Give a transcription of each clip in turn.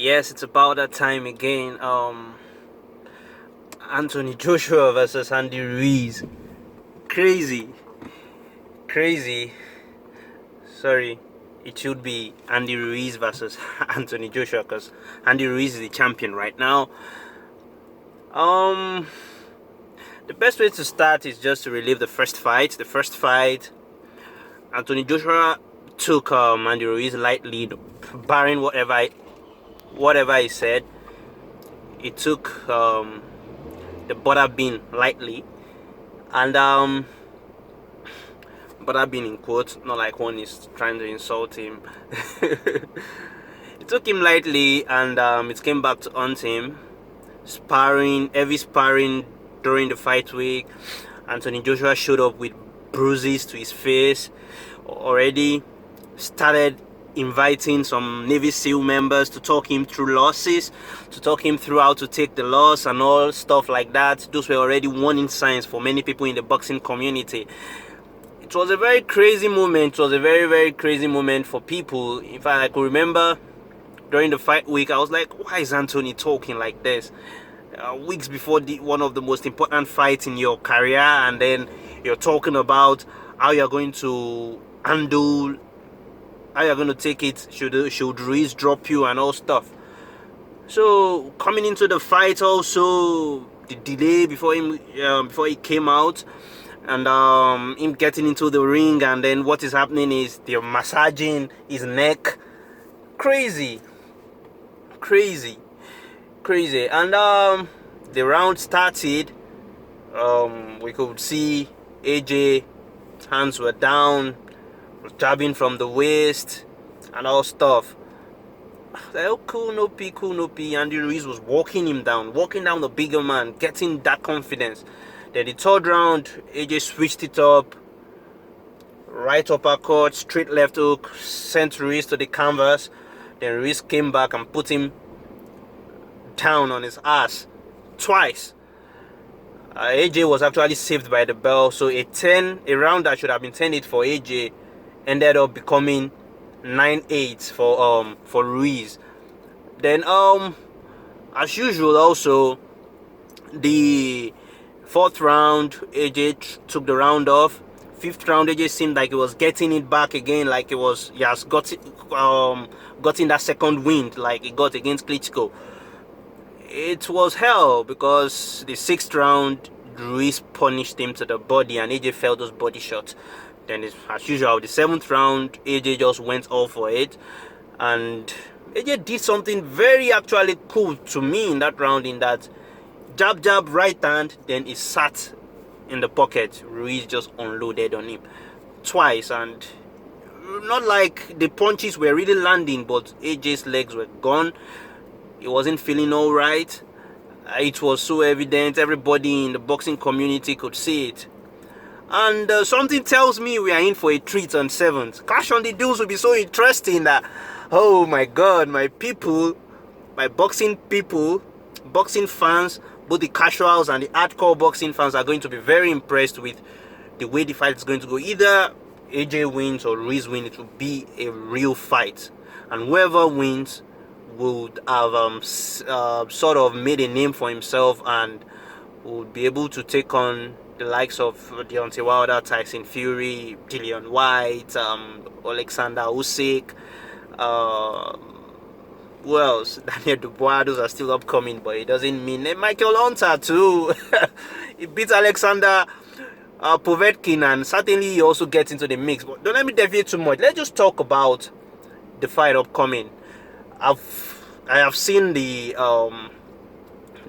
Yes, it's about that time again. Anthony Joshua versus Andy Ruiz. Crazy, crazy. Sorry, it should be Andy Ruiz versus Anthony Joshua because Andy Ruiz is the champion right now. Um, the best way to start is just to relive the first fight. The first fight, Anthony Joshua took Andy Ruiz lightly, barring whatever he said. He took the butter bean lightly, and butter bean in quotes, not like one is trying to insult him. It took him lightly, and it came back to haunt him. Heavy sparring during the fight week. Anthony Joshua showed up with bruises to his face. Already started inviting some Navy SEAL members to talk him through losses, to talk him through how to take the loss and all stuff like that. Those were already warning signs for many people in the boxing community. It was a very crazy moment. It was a very, very crazy moment for people. In fact, I could remember during the fight week, I was like, why is Anthony talking like this? Weeks before one of the most important fights in your career, and then you're talking about how you're going to handle, how you're going to take it, should Ruiz drop you and all stuff. So coming into the fight, also the delay before he came out, and him getting into the ring, and then what is happening is they're massaging his neck. Crazy, and the round started. We could see AJ hands were down, jabbing from the waist and all stuff. Like, oh, cool, no P. Andy Ruiz was walking down the bigger man, getting that confidence. Then the third round, AJ switched it up. Right uppercut, straight left hook, sent Ruiz to the canvas. Then Ruiz came back and put him down on his ass twice. AJ was actually saved by the bell, so a round that should have been 10-8 for AJ ended up becoming 9-8 for Ruiz. Then as usual, also the fourth round AJ took the round off. Fifth round AJ seemed like he was getting it back again, like he has gotten that second wind like he got against Klitschko. It was hell because the sixth round Ruiz punished him to the body and AJ felt those body shots. Then as usual, the seventh round AJ just went all for it, and AJ did something very actually cool to me in that round, in that jab right hand, then he sat in the pocket. Ruiz just unloaded on him twice, and not like the punches were really landing, but AJ's legs were gone. He wasn't feeling all right. It was so evident. Everybody in the boxing community could see it. And something tells me we are in for a treat on 7th. Clash on the Dunes will be so interesting that, oh my God, my people, my boxing people, boxing fans, both the casuals and the hardcore boxing fans are going to be very impressed with the way the fight is going to go. Either AJ wins or Ruiz wins, it will be a real fight. And whoever wins would have sort of made a name for himself and would be able to take on the likes of Deontay Wilder, Tyson Fury, Dillian White, Alexander Usyk, who else? Daniel Dubois. Those are still upcoming, but it doesn't mean Michael Hunter too. He beat Alexander Povetkin, and certainly he also gets into the mix. But don't let me deviate too much. Let's just talk about the fight upcoming. I have seen the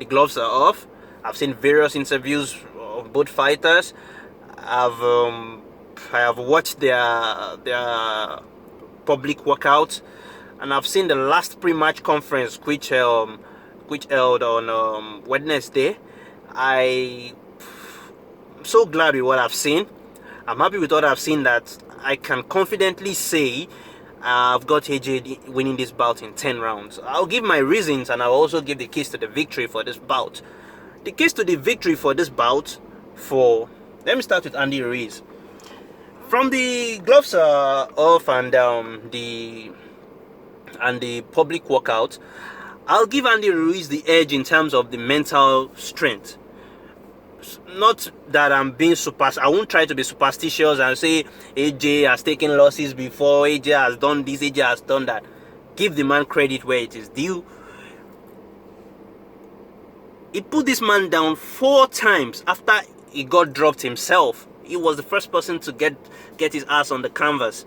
gloves are off. I've seen various interviews of both fighters. I have watched their public workouts, and I've seen the last pre-match conference which held on Wednesday. I'm so glad with what I've seen. I'm happy with what I've seen, that I can confidently say I've got AJ winning this bout in 10 rounds. I'll give my reasons, and I'll also give the keys to the victory for this bout. The keys to the victory for this bout, let me start with Andy Ruiz. From the gloves off and the public workout, I'll give Andy Ruiz the edge in terms of the mental strength. Not that I'm being I won't try to be superstitious and say AJ has taken losses before, AJ has done this, AJ has done that. Give the man credit where it is due. He put this man down 4 times after he got dropped himself. He was the first person to get his ass on the canvas.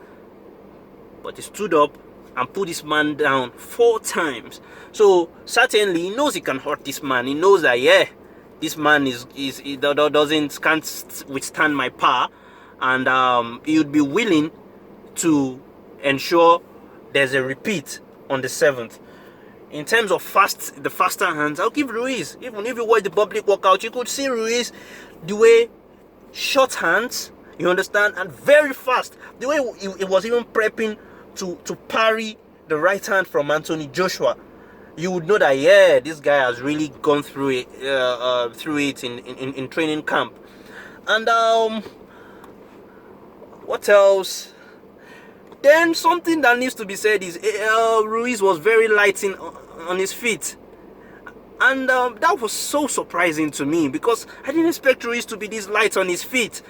But he stood up and put this man down 4 times. So certainly he knows he can hurt this man. He knows that, yeah, this man can't withstand my power, and he would be willing to ensure there's a repeat on the 7th. In terms of the faster hands, I'll give Ruiz. Even if you watch the public workout, you could see Ruiz the way short hands, you understand, and very fast. The way he was even prepping to parry the right hand from Anthony Joshua. You would know that, yeah, this guy has really gone through it in training camp. And what else? Then something that needs to be said is Ruiz was very light on his feet. And that was so surprising to me, because I didn't expect Ruiz to be this light on his feet.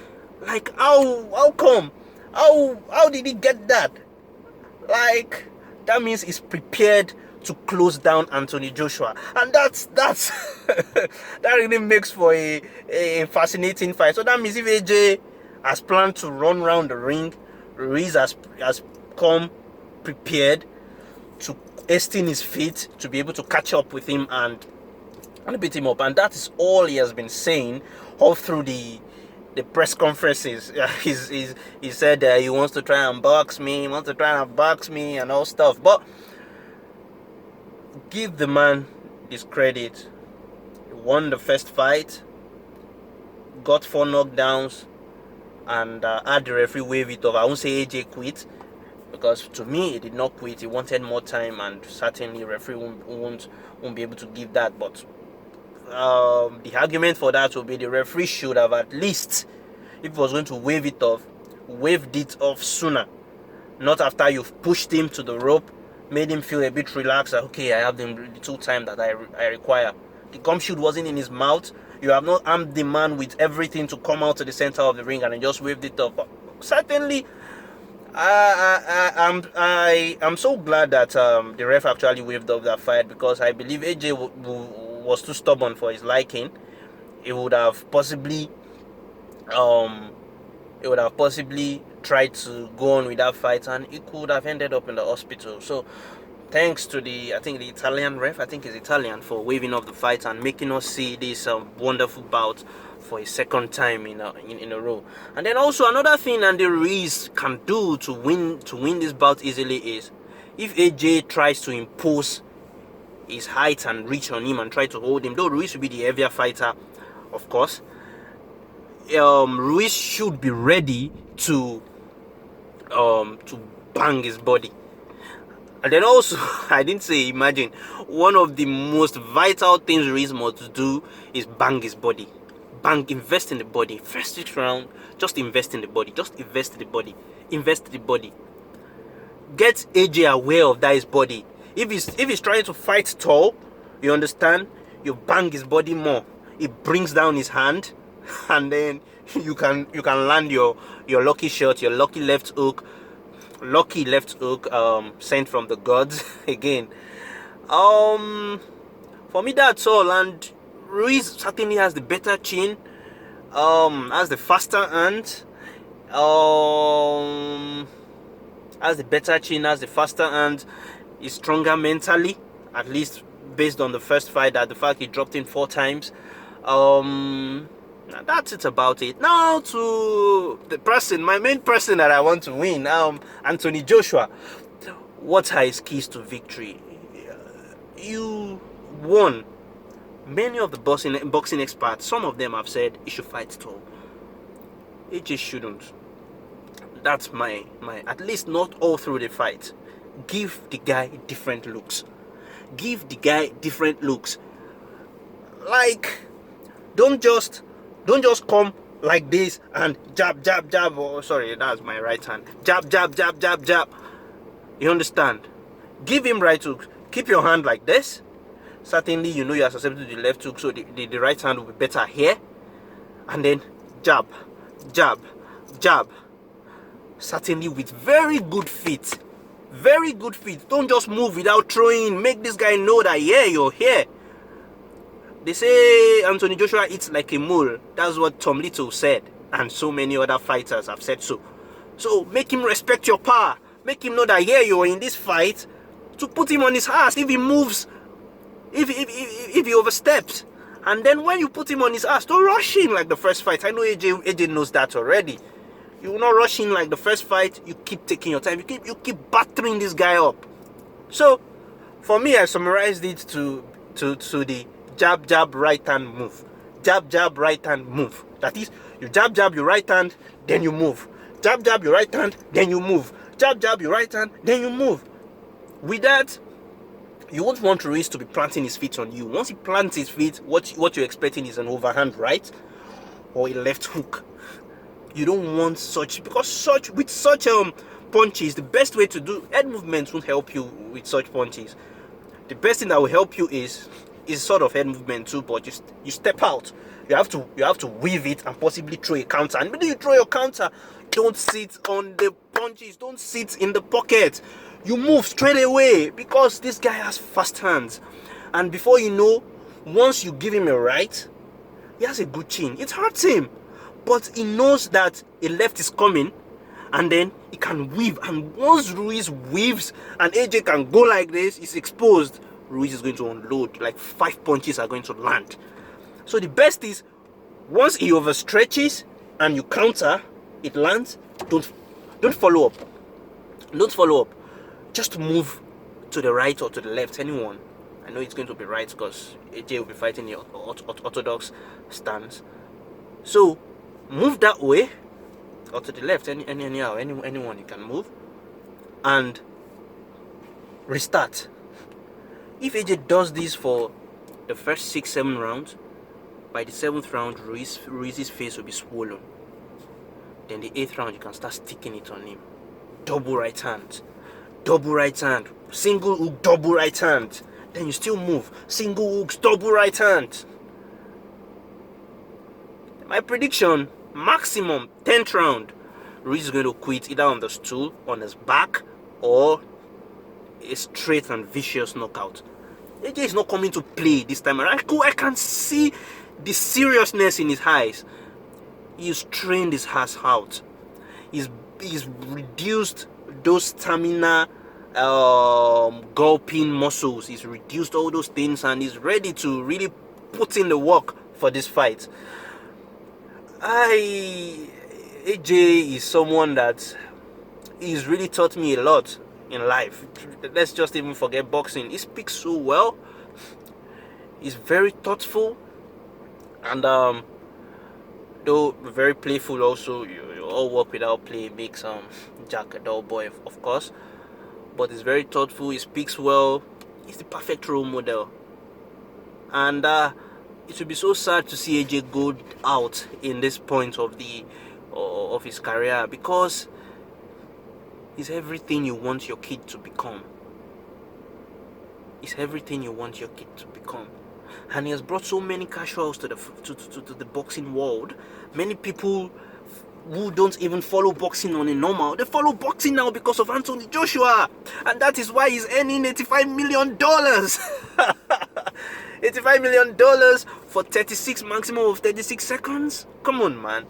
Like, how come? How did he get that? Like, that means he's prepared to close down Anthony Joshua, and that's that really makes for a fascinating fight. So that means if AJ has planned to run around the ring, Ruiz has come prepared to hasten his feet to be able to catch up with him and beat him up. And that is all he has been saying all through the press conferences. He said he wants to try and box me, and all stuff. But give the man his credit. He won the first fight, got 4 knockdowns, and had the referee wave it off. I won't say AJ quit, because to me he did not quit. He wanted more time, and certainly the referee won't be able to give that. But the argument for that will be the referee should have at least, if he was going to wave it off, waved it off sooner, not after you've pushed him to the rope, made him feel a bit relaxed. Okay, I have the little time that I require. The gum shield wasn't in his mouth. You have not armed the man with everything to come out to the center of the ring, and then just waved it off. But certainly, I'm so glad that the ref actually waved off that fight, because I believe AJ was too stubborn for his liking. He would have possibly tried to go on with that fight, and it could have ended up in the hospital. So thanks to the Italian ref, I think he's Italian, for waving off the fight and making us see this wonderful bout for a second time in a row. And then also another thing Andy Ruiz can do to win this bout easily is, if AJ tries to impose his height and reach on him and try to hold him, though Ruiz will be the heavier fighter, of course, Ruiz should be ready to bang his body. And then also, I didn't say imagine, one of the most vital things Ruiz must do is bang his body. Invest in the body. First 6 round, just invest in the body. Invest in the body. Get AJ aware of that his body. If he's trying to fight tall, you understand, you bang his body more. It brings down his hand, and then you can land your lucky shot, your lucky left hook sent from the gods again. For me, that's all. And Ruiz certainly has the better chin, has the faster hand, he's stronger mentally, at least based on the first fight, that the fact he dropped in 4 times. That's it about it. Now to my main person that I want to win, Anthony Joshua. What are his keys to victory? You won. Many of the boxing experts, some of them have said he should fight tall. AJ shouldn't. That's my at least not all through the fight. Give the guy different looks. Like, don't just come like this and jab. Oh, sorry, that's my right hand. Jab. You understand? Give him right hooks. Keep your hand like this. certainly you know you are susceptible to the left hook, so the right hand will be better here. And then jab, jab, jab. Certainly with very good feet. Very good feet. Don't just move without throwing. Make this guy know that, yeah, you're here. They say Anthony Joshua eats like a mole. That's what Tom Little said. And so many other fighters have said so. So make him respect your power. Make him know that, yeah, you're in this fight. To put him on his ass if he moves, if he oversteps. And then when you put him on his ass, don't rush him like the first fight. I know AJ knows that already. You will not rush in like the first fight. You keep taking your time. You keep battering this guy up. So, for me, I summarized it to the jab, jab, right hand move. Jab, jab, right hand move. That is, you jab, jab your right hand, then you move. Jab, jab your right hand, then you move. Jab, jab your right hand, then you move. With that, you won't want Ruiz to be planting his feet on you. Once he plants his feet, what you're expecting is an overhand right or a left hook. You don't want such, because with such punches, the best way to do head movements won't help you with such punches. The best thing that will help you is sort of head movement too, but you step out. You have to weave it and possibly throw a counter. And when you throw your counter, don't sit on the punches. Don't sit in the pocket. You move straight away because this guy has fast hands. And before you know, once you give him a right, he has a good chin. It hurts him. But he knows that a left is coming, and then he can weave. And once Ruiz weaves and AJ can go like this, he's exposed. Ruiz is going to unload. Like 5 punches are going to land. So the best is, once he overstretches and you counter, it lands. Don't follow up. Don't follow up. Just move to the right or to the left. Anyone. I know it's going to be right because AJ will be fighting the orthodox stance. So move that way or to the left, anyone you can move, and restart. If AJ does this for the first 6-7 rounds, by the 7th round, Ruiz's face will be swollen. Then the 8th round, you can start sticking it on him. Double right hand, single hook, double right hand. Then you still move, single hooks, double right hand. My prediction, maximum 10th round, Ruiz is going to quit either on the stool, on his back, or a straight and vicious knockout. AJ is not coming to play this time around. I can see the seriousness in his eyes. He's trained his ass out. He's reduced those stamina, gulping muscles. He's reduced all those things, and he's ready to really put in the work for this fight. AJ is someone that he's really taught me a lot in life. Let's just even forget boxing. He speaks so well. He's very thoughtful, and though very playful also. You all work without play makes Jack a dull boy, of course, but he's very thoughtful. He speaks well. He's the perfect role model, and it would be so sad to see AJ go out in this point of his career, because he's everything you want your kid to become. He's everything you want your kid to become. And he has brought so many casuals to the boxing world. Many people who don't even follow boxing on a normal, they follow boxing now because of Anthony Joshua. And that is why he's earning $85 million. $85 million for 36, maximum of 36 seconds. Come on, man.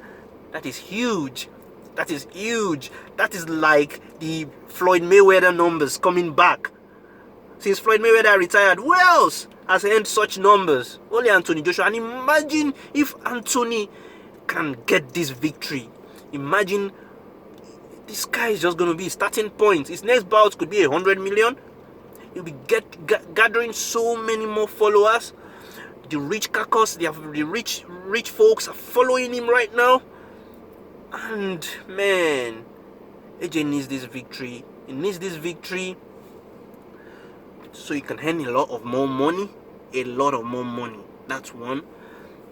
That is huge. That is huge. That is like the Floyd Mayweather numbers coming back. Since Floyd Mayweather retired, who else has earned such numbers? Only Anthony Joshua. And imagine if Anthony can get this victory. Imagine this guy is just going to be starting points. His next bout could be 100 million. He'll be gathering so many more followers. The rich caucus, the rich folks are following him right now. And man, AJ needs this victory. He needs this victory so he can earn a lot of more money. That's one.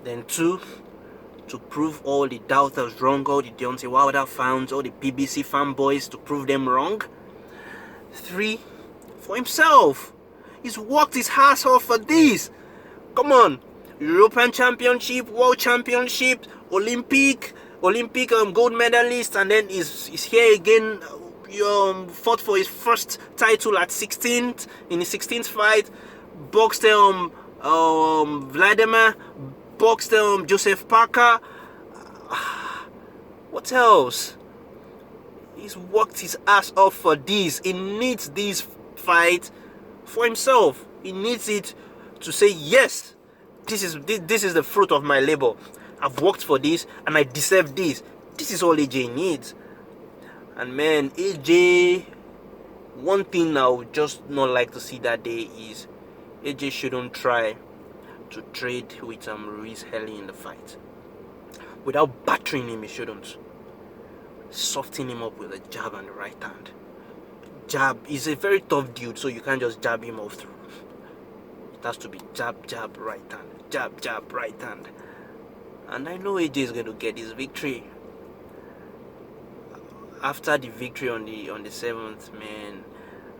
Then two, to prove all the doubters wrong, all the Deontay Wilder fans, all the PBC fanboys, to prove them wrong. 3, for himself. He's worked his ass off for this. Come on, European Championship, World Championship, Olympic gold medalist, and then he's here again. Fought for his first title at 16th in his 16th fight. Boxed Vladimir, boxed Joseph Parker. What else? He's worked his ass off for this. He needs this fight for himself. He needs it to say, yes, this is the fruit of my labor. I've worked for this and I deserve this. This is all AJ needs. And man, AJ, one thing I would just not like to see that day is AJ shouldn't try to trade with Ruiz early in the fight. Without battering him, he shouldn't. Soften him up with a jab and the right hand. Jab, he's a very tough dude, so you can't just jab him off through. It has to be jab, jab, right hand. Jab, jab, right hand. And I know AJ is going to get his victory. After the victory on the 7th, man,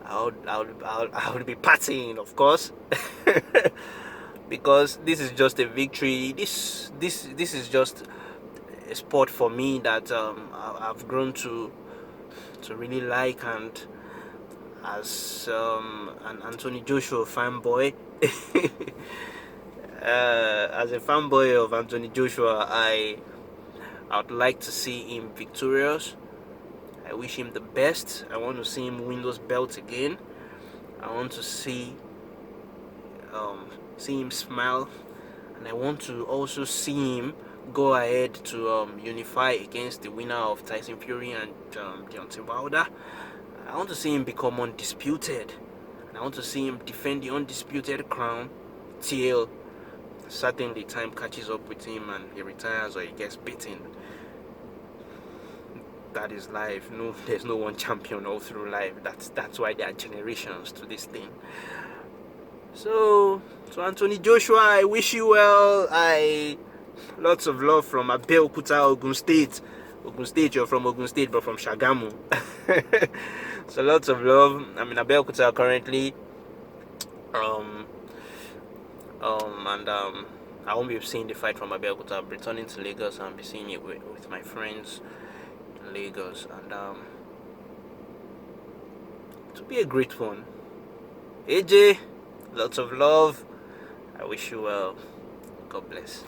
I would be partying, of course. Because this is just a victory. This is just a sport for me that I've grown to really like, and as an Anthony Joshua fanboy, as a fanboy of Anthony Joshua, I would like to see him victorious. I wish him the best. I want to see him win those belts again. I want to see him smile, and I want to also see him go ahead to unify against the winner of Tyson Fury and Deontay Wilder. I want to see him become undisputed, and I want to see him defend the undisputed crown till certainly time catches up with him and he retires or he gets beaten. That is life. No, there's no one champion all through life. That's why there are generations to this thing. So Anthony Joshua, I wish you well. Lots of love from Abeokuta, Ogun State. Ogun State, you're from Ogun State, but from Shagamu. So lots of love. I'm in Abeokuta currently. And I won't be seeing the fight from Abeokuta. I'm returning to Lagos and I'll be seeing it with my friends in Lagos. And it will be a great one. AJ, lots of love. I wish you well. God bless.